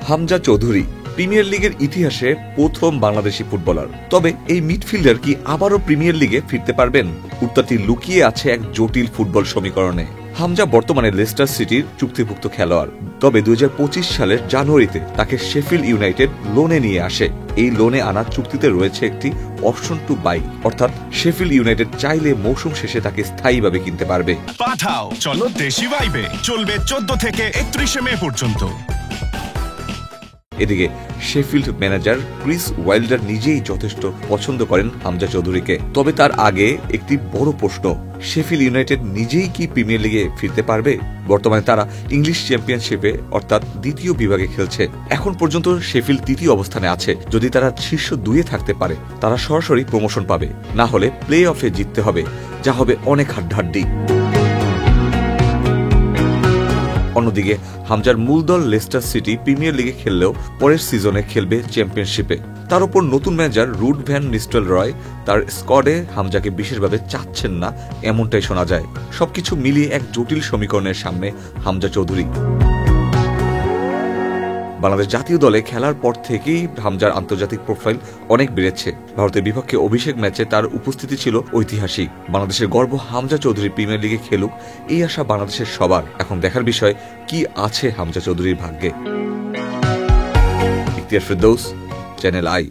Hamza Chowdhury premier লিগের ইতিহাসে প্রথম বাংলাদেশি ফুটবলার। তবে এই মিডফিল্ডার কি আবারও প্রিমিয়ার লিগে ফিরতে পারবেন? উত্তরটি লুকিয়ে আছে এক জটিল ফুটবল সমীকরণে। হামজা বর্তমানে লেস্টার সিটির চুক্তিভুক্ত খেলোয়াড়। তবে 2025 সালের জানুয়ারিতে তাকে শেফিল্ড ইউনাইটেড লোনে নিয়ে আসে। এই লোনে আনা চুক্তিতে রয়েছে একটি অপশন টু বাই, অর্থাৎ শেফিল্ড ইউনাইটেড চাইলে মৌসুম শেষে তাকে স্থায়ীভাবে কিনতে পারবে। পাঠাও চলো দেশি ভাইবে, চলবে 14 থেকে 31 মে পর্যন্ত। এদিকে শেফিল্ড ম্যানেজার ক্রিস ওয়াইল্ডার নিজেই যথেষ্ট পছন্দ করেন হামজা চৌধুরীকে। তবে তার আগে একটি বড় প্রশ্ন, শেফিল্ড ইউনাইটেড নিজেই কি প্রিমিয়ার লিগে ফিরতে পারবে? বর্তমানে তারা ইংলিশ চ্যাম্পিয়নশিপে অর্থাৎ দ্বিতীয় বিভাগে খেলছে। এখন পর্যন্ত শেফিল্ড তৃতীয় অবস্থানে আছে। যদি তারা শীর্ষ 2-এ থাকতে পারে তারা সরাসরি প্রমোশন পাবে, না হলে প্লে অফে জিততে হবে, যা হবে অনেক হাড্ডাহাড্ডি। অন্যদিকে হামজার মূল দল লেস্টার সিটি প্রিমিয়ার লিগে খেললেও পরের সিজনে খেলবে চ্যাম্পিয়নশিপে। তার উপর নতুন ম্যানেজার রুড ভ্যান নিস্টেলরয় তার স্কোয়াডে হামজাকে বিশেষভাবে চাচ্ছেন না, এমনটাই শোনা যায়। সবকিছু মিলিয়ে এক জটিল সমীকরণের সামনে হামজা চৌধুরী। বাংলাদেশ জাতীয় দলে খেলার পর থেকেই হামজার আন্তর্জাতিক প্রোফাইল অনেক বেড়েছে। ভারতের বিপক্ষে অভিষেক ম্যাচে তার উপস্থিতি ছিল ঐতিহাসিক। বাংলাদেশের গর্ব হামজা চৌধুরী প্রিমিয়ার লিগে খেলুক, এই আশা বাংলাদেশের সবার। এখন দেখার বিষয় কি আছে হামজা চৌধুরীর ভাগ্যে। Ikhtiyar Ferdous, channel I.